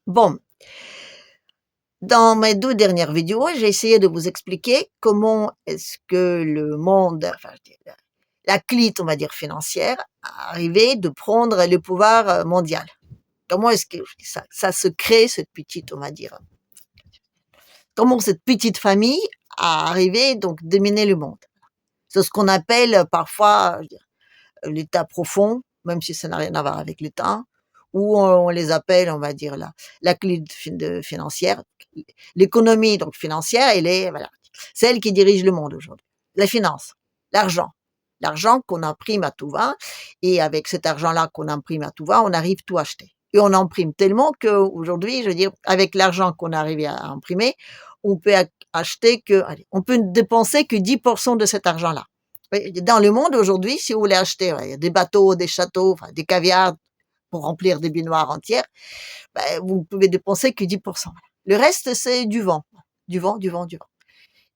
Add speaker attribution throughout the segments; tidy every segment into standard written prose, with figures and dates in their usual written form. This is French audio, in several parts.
Speaker 1: Bon, dans mes 2 dernières vidéos, j'ai essayé de vous expliquer comment est-ce que le monde, enfin je dis la clique, on va dire financière, a arrivé de prendre le pouvoir, mondial. Comment est-ce que ça se crée cette petite, on va dire, comment cette petite famille a arrivé donc dominer le monde? C'est ce qu'on appelle parfois, je veux dire, l'État profond, même si ça n'a rien à voir avec l'État, ou on les appelle, on va dire la clique financière. L'économie donc financière, elle est voilà, c'est elle qui dirige le monde aujourd'hui. La finance, l'argent, l'argent qu'on imprime à tout va, et avec cet argent-là qu'on imprime à tout va, on arrive tout à acheter. Et on imprime tellement qu'aujourd'hui, je veux dire, avec l'argent qu'on arrive à imprimer, on peut acheter que, allez, on peut dépenser que 10% de cet argent-là. Dans le monde aujourd'hui, si vous voulez acheter des bateaux, des châteaux, enfin, des caviars pour remplir des baignoires entières, ben, vous pouvez dépenser que 10%. Le reste, c'est du vent, du vent, du vent, du vent.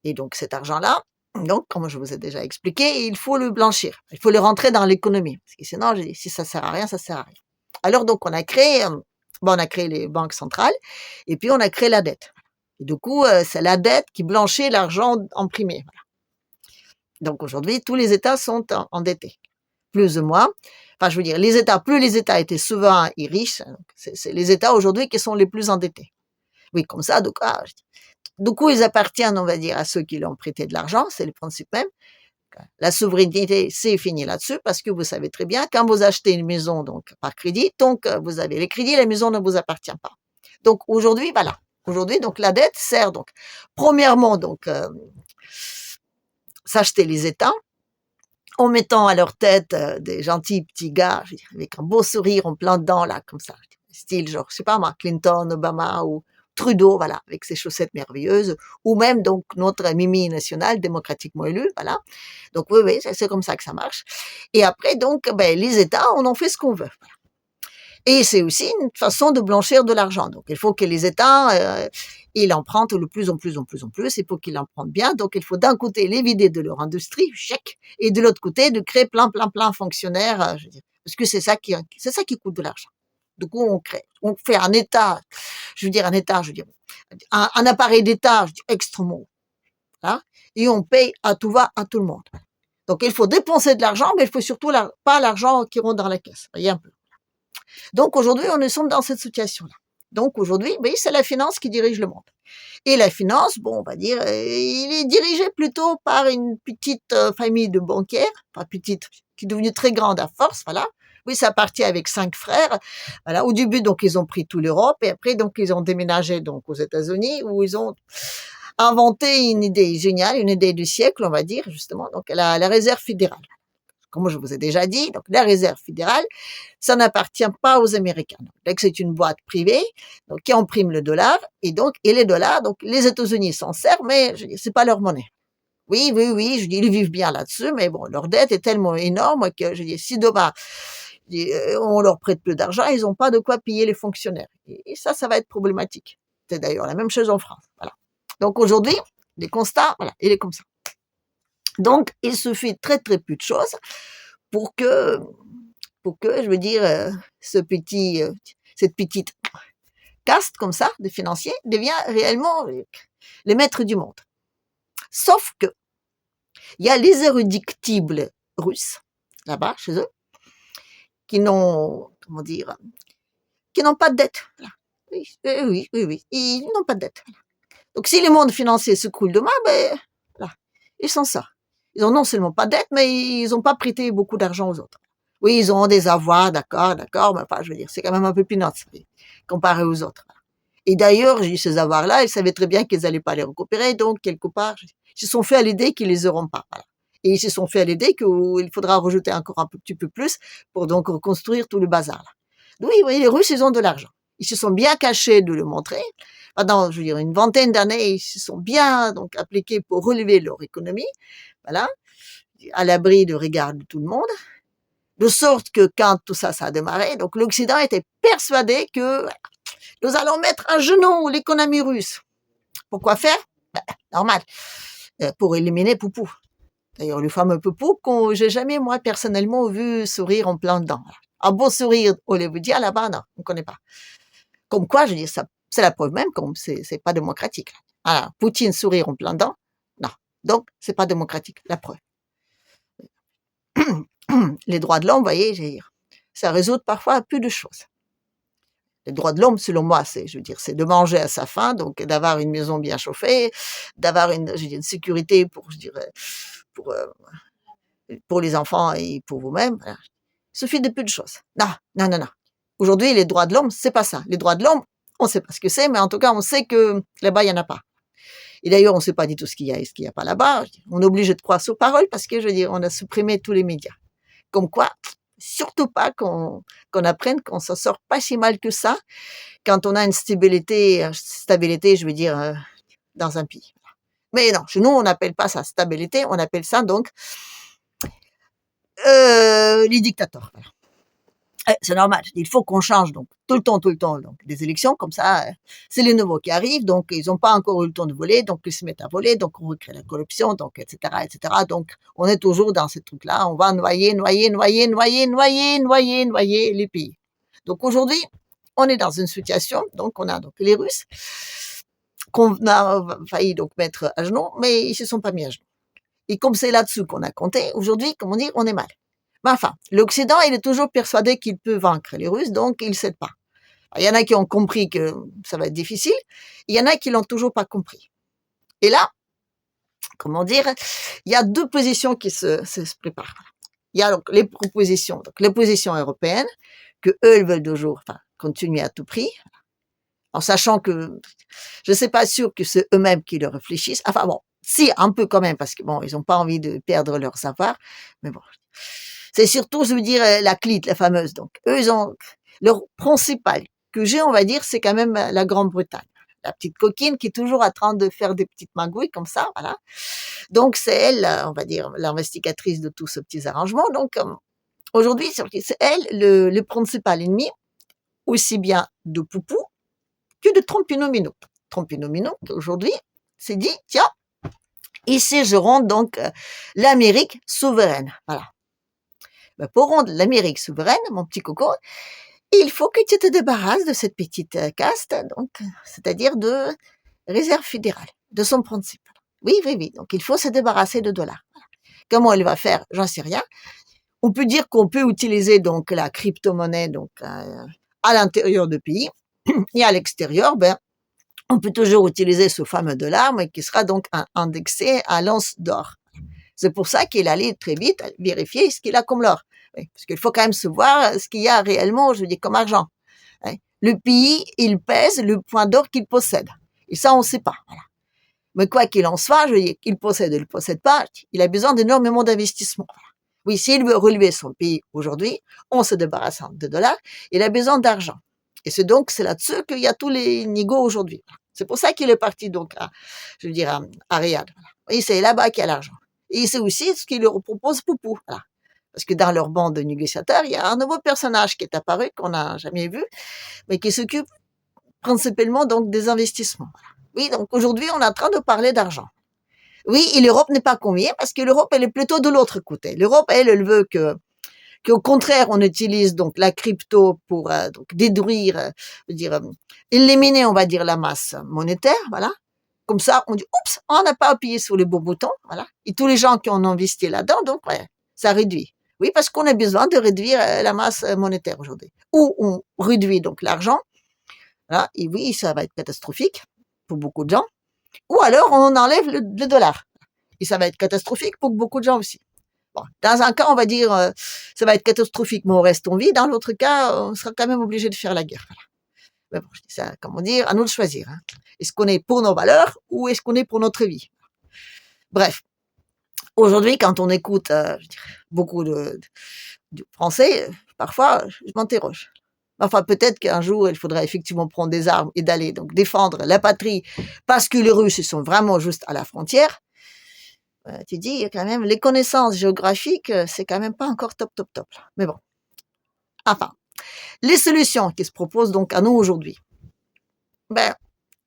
Speaker 1: Et donc cet argent-là, donc comme je vous ai déjà expliqué, il faut le blanchir, il faut le rentrer dans l'économie, parce que sinon, je dis, si ça sert à rien, ça sert à rien. Alors donc on a créé les banques centrales, et puis on a créé la dette. Et du coup, c'est la dette qui blanchit l'argent imprimé. Voilà. Donc aujourd'hui, tous les États sont endettés, plus ou moins. Enfin, je veux dire, plus les États étaient souverains et riches, c'est les États aujourd'hui qui sont les plus endettés. Oui, comme ça, donc, du coup, ils appartiennent, on va dire, à ceux qui leur ont prêté de l'argent, c'est le principe même. La souveraineté, c'est fini là-dessus, parce que vous savez très bien, quand vous achetez une maison donc par crédit, donc vous avez les crédits, la maison ne vous appartient pas. Donc aujourd'hui, voilà. Aujourd'hui, donc la dette sert donc, premièrement, donc s'acheter les États, en mettant à leur tête des gentils petits gars, je veux dire, avec un beau sourire en plein dedans, là, comme ça, style genre, je sais pas moi, Clinton, Obama ou Trudeau, voilà, avec ses chaussettes merveilleuses, ou même donc notre Mimi nationale, démocratiquement élue, voilà. Donc oui, oui, c'est comme ça que ça marche. Et après, donc, ben, les États, on en fait ce qu'on veut. Voilà. Et c'est aussi une façon de blanchir de l'argent. Donc il faut que les États, ils empruntent le plus en plus en plus en plus, il faut qu'ils l'empruntent bien. Donc il faut d'un côté les vider de leur industrie, chèque, et de l'autre côté de créer plein fonctionnaires, je veux dire, parce que c'est ça qui coûte de l'argent. Du coup, on fait un État, je veux dire, un appareil d'État, je dis, extrêmement haut, hein, et on paye à tout va à tout le monde. Donc il faut dépenser de l'argent, mais il faut surtout pas l'argent qui rentre dans la caisse. Voyez un peu. Donc aujourd'hui, on est sommes dans cette situation-là. Donc aujourd'hui, oui, c'est la finance qui dirige le monde. Et la finance, bon, on va dire, il est dirigé plutôt par une petite famille de banquiers, pas petite, qui est devenue très grande à force, voilà. Oui, ça partit avec 5 frères. Voilà, au début, donc, ils ont pris toute l'Europe, et après, donc, ils ont déménagé donc aux États-Unis, où ils ont inventé une idée géniale, une idée du siècle, on va dire, justement, donc la réserve fédérale. Comme je vous ai déjà dit, donc la réserve fédérale, ça n'appartient pas aux Américains. Donc, c'est une boîte privée donc, qui imprime le dollar, et les dollars, donc les États-Unis s'en servent, mais je dis, c'est pas leur monnaie. Oui, oui, oui, je dis, ils vivent bien là-dessus, mais bon, leur dette est tellement énorme que je dis, si demain on leur prête plus d'argent, ils n'ont pas de quoi payer les fonctionnaires. Et ça va être problématique. C'est d'ailleurs la même chose en France. Voilà. Donc aujourd'hui, les constats, voilà, il est comme ça. Donc, il suffit très très peu de choses pour que, je veux dire, cette petite caste comme ça de financiers devient réellement les maîtres du monde. Sauf que il y a les irréductibles russes là-bas chez eux qui n'ont, comment dire, qui n'ont pas de dette. Voilà. Oui, oui, oui, oui, ils n'ont pas de dette. Donc, si le monde financier se coule demain, ben, voilà, ils s'en sortent. Ils ont non seulement pas de dette, mais ils n'ont pas prêté beaucoup d'argent aux autres. Oui, ils ont des avoirs, d'accord, mais enfin, je veux dire, c'est quand même un peu peanuts comparé aux autres. Et d'ailleurs, j'ai eu ces avoirs-là, ils savaient très bien qu'ils n'allaient pas les récupérer, donc quelque part, ils se sont fait à l'idée qu'ils les auront pas. Voilà. Et ils se sont fait à l'idée qu'il faudra rajouter encore un petit peu plus pour donc reconstruire tout le bazar. Là. Oui, oui, les Russes, ils ont de l'argent. Ils se sont bien cachés de le montrer. Pendant, je veux dire, une vingtaine d'années, ils se sont bien donc appliqués pour relever leur économie, voilà, à l'abri du regard de tout le monde. De sorte que quand tout ça, ça a démarré, donc l'Occident était persuadé que nous allons mettre à genoux l'économie russe. Pourquoi faire? Ben, normal, pour éliminer Poupou. D'ailleurs, le fameux Poupou que j'ai jamais, moi, personnellement, vu sourire en plein dedans. Un beau sourire hollywoodien, là-bas, non, on ne connaît pas. Comme quoi, je veux dire, ça, c'est la preuve même que c'est pas démocratique. Alors, Poutine sourire en plein dents, non. Donc, c'est pas démocratique, la preuve. Les droits de l'homme, vous voyez, je veux dire, ça résout parfois peu de choses. Les droits de l'homme, selon moi, c'est, je veux dire, c'est de manger à sa faim, donc d'avoir une maison bien chauffée, d'avoir une, je veux dire, une sécurité pour, je dirais, pour, pour les enfants et pour vous-même. Voilà. Il suffit de peu de choses. Non, non, non, non. Aujourd'hui, les droits de l'homme, c'est pas ça. Les droits de l'homme, on sait pas ce que c'est, mais en tout cas, on sait que là-bas, il y en a pas. Et d'ailleurs, on sait pas du tout ce qu'il y a et ce qu'il y a pas là-bas. On est obligé de croire sur parole parce que, je veux dire, on a supprimé tous les médias. Comme quoi, surtout pas qu'on apprenne qu'on s'en sort pas si mal que ça quand on a une stabilité, je veux dire, dans un pays. Mais non, chez nous, on n'appelle pas ça stabilité, on appelle ça donc les dictateurs. Voilà. C'est normal, il faut qu'on change donc tout le temps donc des élections comme ça. C'est les nouveaux qui arrivent, donc ils n'ont pas encore eu le temps de voler, donc ils se mettent à voler, donc on recrée la corruption, donc etc. etc. Donc on est toujours dans ce truc-là, on va noyer les pays. Donc aujourd'hui, on est dans une situation, donc on a donc les Russes qu'on a failli donc mettre à genoux, mais ils se sont pas mis à genoux. Et comme c'est là-dessus qu'on a compté, aujourd'hui, comme on dit, on est mal. Mais enfin, l'Occident, il est toujours persuadé qu'il peut vaincre les Russes, donc il ne cède pas. Il y en a qui ont compris que ça va être difficile, il y en a qui l'ont toujours pas compris. Et là, comment dire, il y a deux positions qui se préparent. Il y a donc les propositions, donc les positions européennes, que eux, ils veulent toujours, enfin, continuer à tout prix, en sachant que je ne suis pas sûr que c'est eux-mêmes qui le réfléchissent. Enfin bon, si, un peu quand même, parce que bon, ils n'ont pas envie de perdre leur savoir, mais bon. C'est surtout, je veux dire, la clique, la fameuse. Donc, eux, ils ont, leur principal que j'ai, on va dire, c'est quand même la Grande-Bretagne. La petite coquine qui est toujours en train de faire des petites magouilles comme ça, voilà. Donc, c'est elle, on va dire, l'investigatrice de tous ces petits arrangements. Donc, aujourd'hui, c'est elle le principal ennemi, aussi bien de Poupou que de Trompino-Mino. Trompino-Mino, aujourd'hui, s'est dit, tiens, ici, je rends donc l'Amérique souveraine. Voilà. Ben, pour rendre l'Amérique souveraine, mon petit coco, il faut que tu te débarrasses de cette petite caste, donc, c'est-à-dire de réserve fédérale, de son principe. Oui, oui, oui. Donc, il faut se débarrasser de dollars. Voilà. Comment elle va faire, j'en sais rien. On peut dire qu'on peut utiliser donc la crypto-monnaie donc à l'intérieur du pays et à l'extérieur, ben on peut toujours utiliser ce fameux dollar, mais qui sera donc indexé à l'once d'or. C'est pour ça qu'il allait très vite vérifier ce qu'il a comme l'or. Oui, parce qu'il faut quand même se voir ce qu'il y a réellement, je veux dire, comme argent. Hein. Le pays, il pèse le point d'or qu'il possède. Et ça, on ne sait pas. Voilà. Mais quoi qu'il en soit, je veux dire, qu'il possède ou il ne possède pas, il a besoin d'énormément d'investissement. Voilà. Oui, s'il veut relever son pays aujourd'hui, on se débarrasse de dollars, il a besoin d'argent. Et c'est là-dessus qu'il y a tous les négos aujourd'hui. C'est pour ça qu'il est parti donc je veux dire, à Riyad. Voilà. Et c'est là-bas qu'il y a l'argent. Et c'est aussi ce qu'il leur propose Poupou. Voilà. Parce que dans leur bande de négociateurs, il y a un nouveau personnage qui est apparu, qu'on n'a jamais vu, mais qui s'occupe principalement donc des investissements. Voilà. Oui, donc aujourd'hui, on est en train de parler d'argent. Oui, et l'Europe n'est pas conviée parce que l'Europe, elle est plutôt de l'autre côté. L'Europe, elle veut qu'au contraire, on utilise donc la crypto pour donc détruire, éliminer, on va dire, la masse monétaire, voilà. Comme ça, on dit, oups, on n'a pas appuyé sur le bon bouton, voilà. Et tous les gens qui ont investi là-dedans, donc, ouais, ça réduit. Oui, parce qu'on a besoin de réduire la masse monétaire aujourd'hui. Ou on réduit donc l'argent, voilà, et oui, ça va être catastrophique pour beaucoup de gens. Ou alors, on enlève le dollar. Et ça va être catastrophique pour beaucoup de gens aussi. Bon, dans un cas, on va dire, ça va être catastrophique, mais on reste en vie. Dans l'autre cas, on sera quand même obligé de faire la guerre. Voilà. Mais bon, je dis ça, comment dire, à nous de choisir. Hein. Est-ce qu'on est pour nos valeurs ou est-ce qu'on est pour notre vie? Bref, aujourd'hui, quand on écoute beaucoup de Français, parfois, je m'interroge. Enfin, peut-être qu'un jour, il faudra effectivement prendre des armes et d'aller donc défendre la patrie parce que les Russes sont vraiment juste à la frontière. Tu dis, quand même, les connaissances géographiques, c'est quand même pas encore top, top, top. Mais bon. Enfin, les solutions qui se proposent donc à nous aujourd'hui, ben,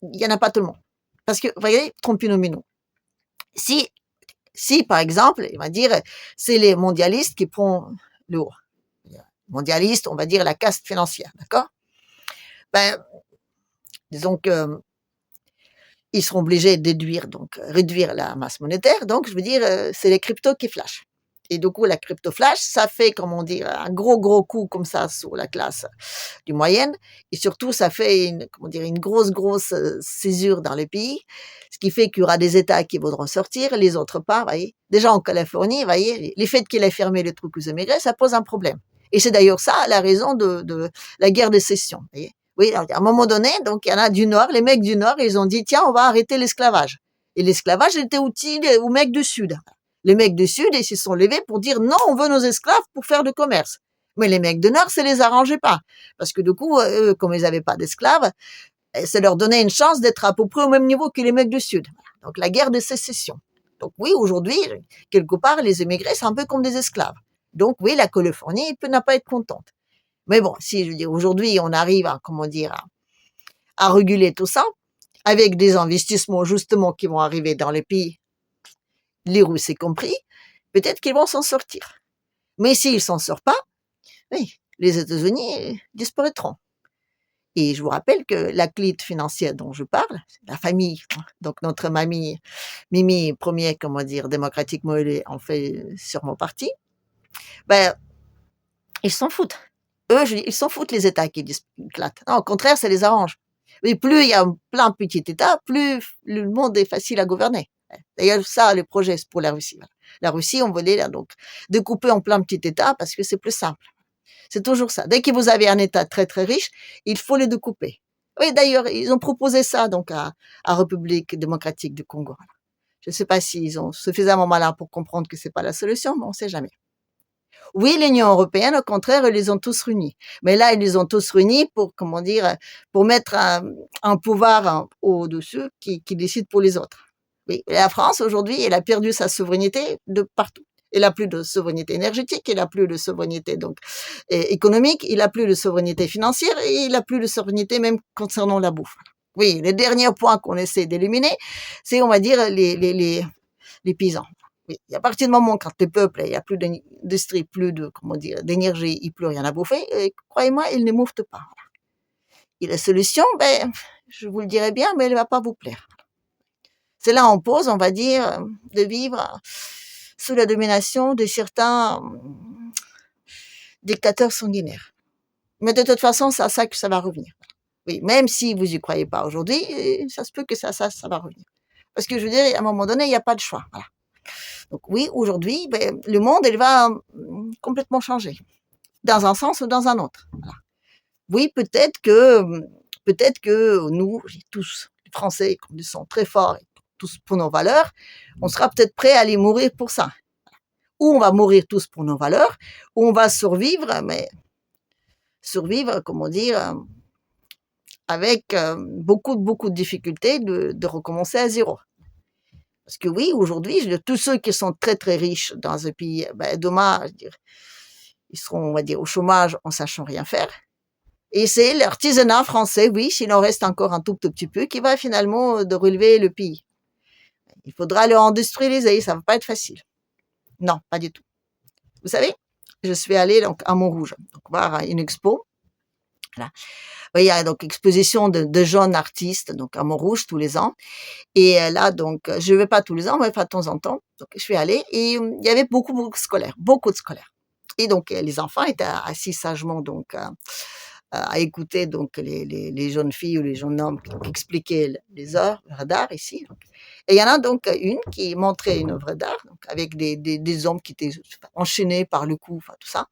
Speaker 1: il y en a pas tout le monde. Parce que, vous voyez, Trompino-Mino. Si, par exemple, il va dire, c'est les mondialistes qui prennent le haut. Mondialistes, on va dire la caste financière, d'accord? Ben, Disons que ils seront obligés de déduire, donc réduire la masse monétaire. Donc, je veux dire, c'est les cryptos qui flashent. Et du coup, la crypto flash, ça fait, comment dire, un gros coup comme ça sur la classe du moyenne. Et surtout, ça fait comment dire, une grosse césure dans les pays. Ce qui fait qu'il y aura des États qui voudront sortir, les autres pas, vous voyez. Déjà en Californie, vous voyez, les faits qu'il ait fermé le truc aux immigrés, ça pose un problème. Et c'est d'ailleurs ça la raison de la guerre de sécession, vous voyez. Oui, à un moment donné, donc il y en a du Nord, les mecs du Nord, ils ont dit, tiens, on va arrêter l'esclavage. Et l'esclavage était utile aux mecs du Sud. Les mecs du Sud, ils se sont levés pour dire, non, on veut nos esclaves pour faire du commerce. Mais les mecs du Nord, ça les arrangeait pas. Parce que du coup, eux, comme ils n'avaient pas d'esclaves, ça leur donnait une chance d'être à peu près au même niveau que les mecs du Sud. Donc la guerre de sécession. Donc oui, aujourd'hui, quelque part, les émigrés, c'est un peu comme des esclaves. Donc oui, la Californie n'a pas être contente. Mais bon, si je veux dire, aujourd'hui, on arrive à, comment dire, à réguler tout ça, avec des investissements justement qui vont arriver dans les pays, les Russes y compris, peut-être qu'ils vont s'en sortir. Mais s'ils s'en sortent pas, oui, les États-Unis disparaîtront. Et je vous rappelle que la clique financière dont je parle, la famille, donc notre mamie, Mimi, premier, comment dire, démocratiquement élu, en fait sur mon parti, ben, ils s'en foutent. Eux, ils s'en foutent les États qui éclatent. Non, au contraire, ça les arrange. Mais plus il y a plein de petits États, plus le monde est facile à gouverner. D'ailleurs, ça, le projet, c'est pour la Russie. La Russie, on voulait là, donc découper en plein de petits États parce que c'est plus simple. C'est toujours ça. Dès que vous avez un État très très riche, il faut les découper. Oui, d'ailleurs, ils ont proposé ça donc à République démocratique du Congo. Je ne sais pas s'ils ont suffisamment malin pour comprendre que c'est pas la solution, mais on ne sait jamais. Oui, l'Union européenne, au contraire, ils les ont tous réunis. Mais là, ils les ont tous réunis pour, comment dire, pour mettre un pouvoir au-dessus qui décide pour les autres. Oui, la France, aujourd'hui, elle a perdu sa souveraineté de partout. Il n'a plus de souveraineté énergétique, il n'a plus de souveraineté donc économique, il n'a plus de souveraineté financière et il n'a plus de souveraineté même concernant la bouffe. Oui, le dernier point qu'on essaie d'éliminer, c'est, on va dire, les paysans. Oui, à partir du moment quand le peuple, il n'y a plus d'industrie, plus de, comment dire, d'énergie, il n'y a plus rien à bouffer, croyez-moi, il ne moufte pas. Et la solution, ben, je vous le dirai bien, mais elle ne va pas vous plaire. C'est là on pose, on va dire, de vivre sous la domination de certains dictateurs sanguinaires. Mais de toute façon, c'est à ça que ça va revenir. Oui, même si vous y croyez pas aujourd'hui, ça se peut que ça va revenir. Parce que je veux dire, à un moment donné, il n'y a pas de choix. Voilà. Donc oui, aujourd'hui, ben, le monde, il va complètement changer, dans un sens ou dans un autre. Voilà. Oui, peut-être que nous, tous, les Français, comme nous sommes très forts, tous pour nos valeurs, on sera peut-être prêts à aller mourir pour ça. Ou on va mourir tous pour nos valeurs, ou on va survivre, mais survivre, comment dire, avec beaucoup de difficultés de recommencer à zéro. Parce que oui, aujourd'hui, tous ceux qui sont très très riches dans un pays, ben, demain, je veux dire, ils seront, on va dire, au chômage en sachant rien faire. Et c'est l'artisanat français, oui, s'il en reste encore un tout petit peu, qui va finalement de relever le pays. Il faudra le industrialiser, ça va pas être facile. Non, pas du tout. Vous savez, je suis allée donc à Montrouge, donc voir une expo. Voilà. Il y a donc exposition de jeunes artistes donc à Montrouge tous les ans. Et là donc je vais pas tous les ans, mais pas de temps en temps. Donc je suis allée et il y avait beaucoup de scolaires, beaucoup de scolaires. Et donc les enfants étaient assis sagement donc à écouter donc les jeunes filles ou les jeunes hommes qui expliquaient les œuvres d'art ici. Et il y en a donc une qui montrait une œuvre d'art donc avec des hommes qui étaient enchaînés par le cou, enfin tout ça.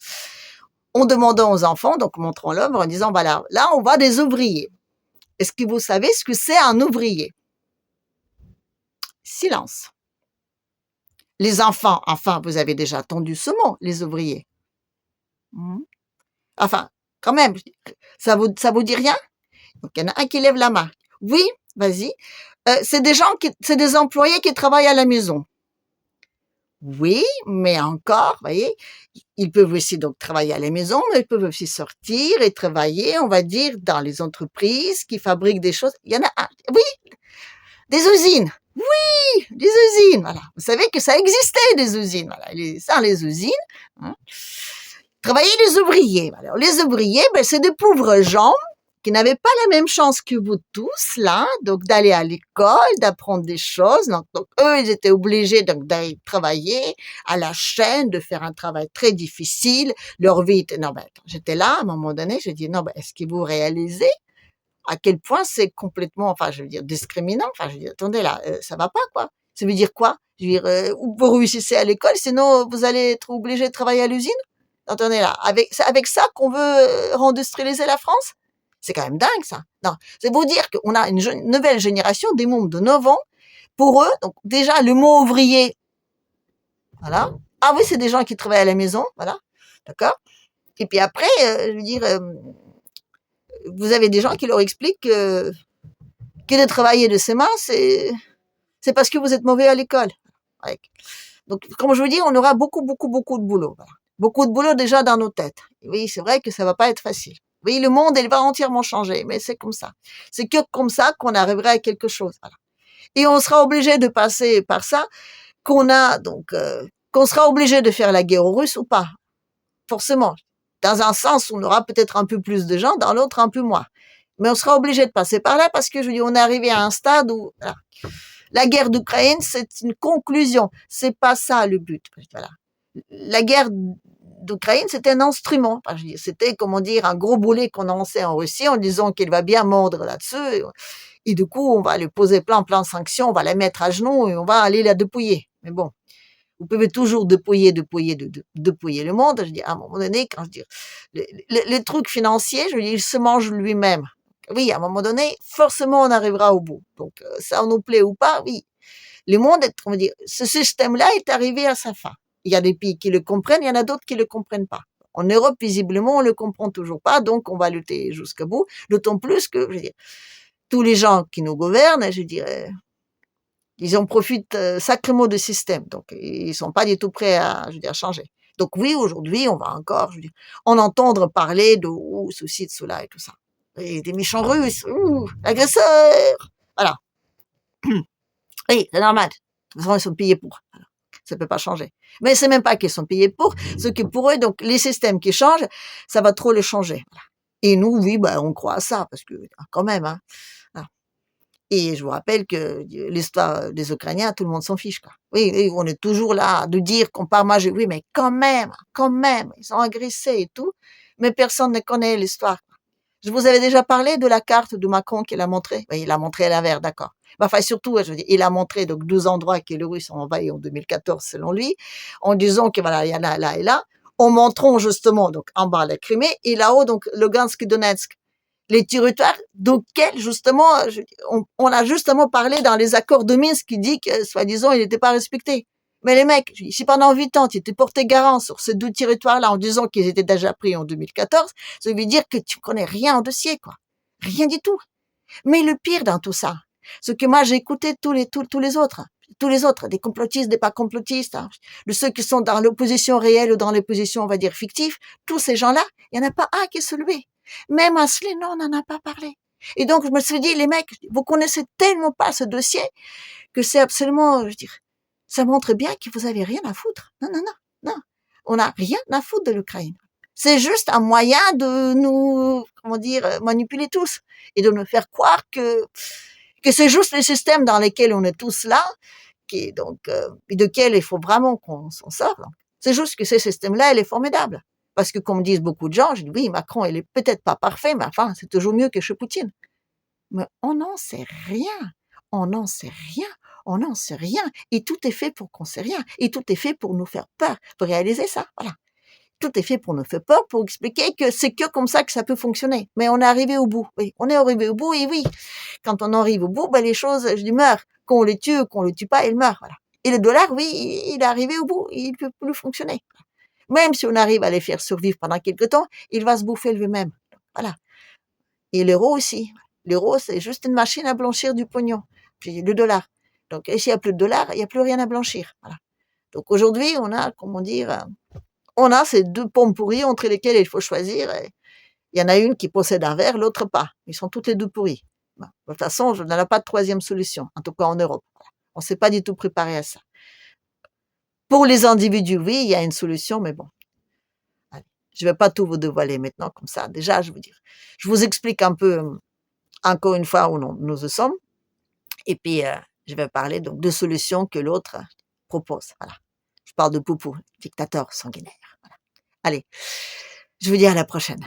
Speaker 1: En demandant aux enfants, donc montrant l'œuvre, en disant voilà, là on voit des ouvriers. Est-ce que vous savez ce que c'est un ouvrier? Silence. Les enfants, enfin, vous avez déjà entendu ce mot, les ouvriers. Enfin, quand même, ça vous dit rien? Donc, il y en a un qui lève la main. Oui, vas-y. C'est des employés qui travaillent à la maison. Oui, mais encore, vous voyez, ils peuvent aussi donc travailler à la maison, mais ils peuvent aussi sortir et travailler, on va dire, dans les entreprises qui fabriquent des choses. Il y en a un, oui, des usines. Oui, des usines, voilà. Vous savez que ça existait, des usines, voilà. Les usines, hein, travaillaient les ouvriers. Alors, les ouvriers, ben, c'est des pauvres gens qui n'avaient pas la même chance que vous tous, là, donc d'aller à l'école, d'apprendre des choses. Donc eux, ils étaient obligés donc d'aller travailler à la chaîne, de faire un travail très difficile. Leur vie était... Non, ben, attends, j'étais là, à un moment donné, j'ai dit, non, ben, est-ce que vous réalisez à quel point c'est complètement, enfin, je veux dire, discriminant. Enfin, je veux dire, attendez, là, ça va pas, quoi. Ça veut dire quoi? Je veux dire, vous réussissez à l'école, sinon vous allez être obligé de travailler à l'usine. Attendez, là, c'est avec ça qu'on veut réindustrialiser la France? C'est quand même dingue, ça. Non, c'est pour dire qu'on a une nouvelle génération, des mômes de 9 ans. Pour eux, donc déjà, le mot ouvrier, voilà. Ah oui, c'est des gens qui travaillent à la maison, voilà. D'accord? Et puis après, je veux dire, vous avez des gens qui leur expliquent que de travailler de ses mains, c'est parce que vous êtes mauvais à l'école. Ouais. Donc, comme je vous dis, on aura beaucoup, beaucoup, beaucoup de boulot. Voilà. Beaucoup de boulot déjà dans nos têtes. Et oui, c'est vrai que ça va pas être facile. Oui, le monde, il va entièrement changer, mais c'est comme ça. C'est que comme ça qu'on arrivera à quelque chose. Voilà. Et on sera obligé de passer par ça, qu'on sera obligé de faire la guerre aux Russes ou pas. Forcément. Dans un sens, on aura peut-être un peu plus de gens, dans l'autre, un peu moins. Mais on sera obligé de passer par là parce que, je dis, on est arrivé à un stade où, voilà, la guerre d'Ukraine, c'est une conclusion. C'est pas ça le but. Voilà. La guerre d'Ukraine, c'était un instrument. Enfin, c'était, comment dire, un gros boulet qu'on lançait en Russie en disant qu'il va bien mordre là-dessus. Et du coup, on va lui poser plein de sanctions, on va la mettre à genoux et on va aller la dépouiller. Mais bon, vous pouvez toujours dépouiller le monde. Je dis, à un moment donné, quand je dis, le truc financier, je dis, il se mange lui-même. Oui, à un moment donné, forcément, on arrivera au bout. Donc, ça nous plaît ou pas, oui. Le monde, on va dire, ce système-là est arrivé à sa fin. Il y a des pays qui le comprennent, il y en a d'autres qui le comprennent pas. En Europe, visiblement, on le comprend toujours pas, donc on va lutter jusqu'au bout. D'autant plus que, je veux dire, tous les gens qui nous gouvernent, je dirais, ils en profitent sacrément du système. Donc, ils sont pas du tout prêts à, je veux dire, changer. Donc oui, aujourd'hui, on va encore, je veux dire, en entendre parler de ceci, de cela et tout ça. Et des méchants Russes, agresseurs. Voilà. Oui, c'est normal. De toute façon, ils sont payés pour. Alors, ça peut pas changer. Mais c'est même pas qu'ils sont payés pour, c'est que pour eux, donc, les systèmes qui changent, ça va trop les changer. Voilà. Et nous, oui, bah, on croit à ça, parce que, quand même, hein. Voilà. Et je vous rappelle que l'histoire des Ukrainiens, tout le monde s'en fiche, quoi. Oui, oui, on est toujours là de dire qu'on parle mal, oui, mais quand même, ils ont agressé et tout, mais personne ne connaît l'histoire. Je vous avais déjà parlé de la carte de Macron qu'il a montrée. Oui, il a montré à l'envers, d'accord. Enfin, surtout, je veux dire, il a montré donc 12 endroits que les Russes ont envahis en 2014, selon lui, en disant que voilà, il y en a là et là, en montrant justement donc en bas la Crimée et là-haut donc Lugansk et Donetsk. Les territoires d'auxquels justement on a justement parlé dans les accords de Minsk qui dit que soi-disant il n'était pas respecté. Mais les mecs, si pendant 8 ans tu étais porté garant sur ces deux territoires-là en disant qu'ils étaient déjà pris en 2014, ça veut dire que tu connais rien au dossier, quoi. Rien du tout. Mais le pire dans tout ça, c'est que moi j'ai écouté tous les autres, des complotistes, des pas complotistes, hein, de ceux qui sont dans l'opposition réelle ou dans l'opposition, on va dire, fictive, tous ces gens-là, il n'y en a pas un qui se levé. Même Asselineau, on n'en a pas parlé. Et donc, je me suis dit, les mecs, vous connaissez tellement pas ce dossier que c'est absolument, je veux dire, ça montre bien que vous avez rien à foutre. Non, non, non, non. On n'a rien à foutre de l'Ukraine. C'est juste un moyen de nous, comment dire, manipuler tous et de nous faire croire que c'est juste les systèmes dans lesquels on est tous là, qui donc et de quels il faut vraiment qu'on s'en sorte. C'est juste que ce système-là, il est formidable. Parce que comme disent beaucoup de gens, je dis oui, Macron, il est peut-être pas parfait, mais enfin, c'est toujours mieux que chez Poutine. Mais on n'en sait rien. On n'en sait rien. On n'en sait rien. Et tout est fait pour qu'on sait rien. Et tout est fait pour nous faire peur, pour réaliser ça. Voilà. Tout est fait pour nous faire peur, pour expliquer que c'est que comme ça que ça peut fonctionner. Mais on est arrivé au bout. Oui, on est arrivé au bout et oui, quand on arrive au bout, ben les choses, je dis, meurent. Qu'on les tue ou qu'on le tue pas, ils meurent. Voilà. Et le dollar, oui, il est arrivé au bout. Il peut plus fonctionner. Même si on arrive à les faire survivre pendant quelque temps, il va se bouffer lui-même. Voilà. Et l'euro aussi. L'euro, c'est juste une machine à blanchir du pognon. Puis le dollar. Donc, s'il n'y a plus de dollars, il n'y a plus rien à blanchir. Voilà. Donc, aujourd'hui, on a, comment dire, on a ces deux pommes pourries entre lesquelles il faut choisir. Et il y en a une qui possède un verre, l'autre pas. Ils sont toutes les deux pourries. Bon, de toute façon, je n'en ai pas de troisième solution, en tout cas en Europe. On ne s'est pas du tout préparé à ça. Pour les individus, oui, il y a une solution, mais bon. Je vais pas tout vous dévoiler maintenant comme ça. Déjà, je vous explique un peu, encore une fois où nous en sommes et puis, je vais parler donc de solutions que l'autre propose, voilà. Je parle de Poupou, dictateur sanguinaire, voilà. Allez, je vous dis à la prochaine.